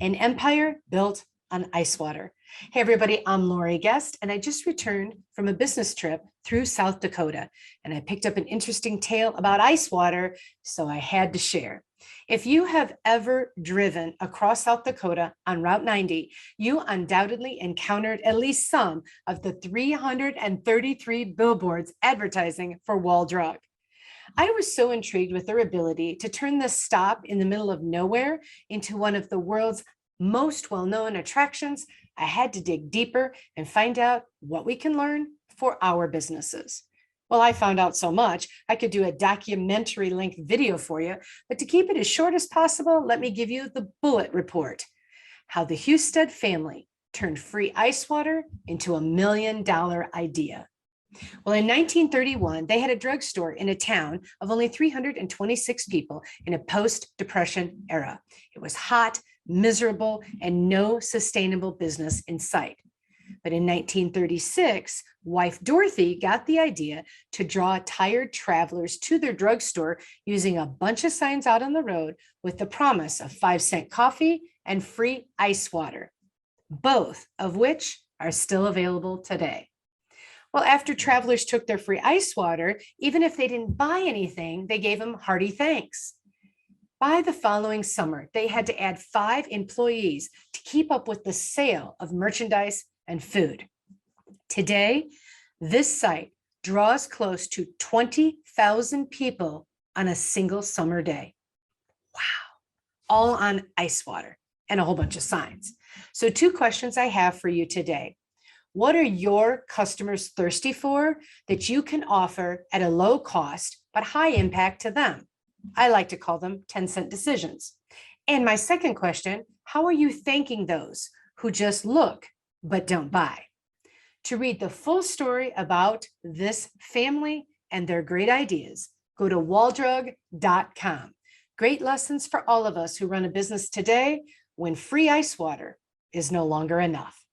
An empire built on ice water. Hey, everybody, I'm Laurie Guest, and I just returned from a business trip through South Dakota, and I picked up an interesting tale about ice water, so I had to share. If you have ever driven across South Dakota on Route 90, you undoubtedly encountered at least some of the 333 billboards advertising for Wall Drug. I was so intrigued with their ability to turn this stop in the middle of nowhere into one of the world's most well-known attractions. I had to dig deeper and find out what we can learn for our businesses. Well, I found out so much, I could do a documentary length video for you, but to keep it as short as possible, let me give you the bullet report. How the Husted family turned free ice water into $1 million idea. Well, in 1931, they had a drugstore in a town of only 326 people in a post-Depression era. It was hot, miserable, and no sustainable business in sight. But in 1936, wife Dorothy got the idea to draw tired travelers to their drugstore using a bunch of signs out on the road with the promise of 5-cent coffee and free ice water, both of which are still available today. Well, after travelers took their free ice water, even if they didn't buy anything, they gave them hearty thanks. By the following summer, they had to add 5 employees to keep up with the sale of merchandise and food. Today, this site draws close to 20,000 people on a single summer day. Wow, all on ice water and a whole bunch of signs. So 2 questions I have for you today. What are your customers thirsty for that you can offer at a low cost, but high impact to them? I like to call them 10-cent decisions. And my second question, how are you thanking those who just look but don't buy? To read the full story about this family and their great ideas, go to walldrug.com. Great lessons for all of us who run a business today when free ice water is no longer enough.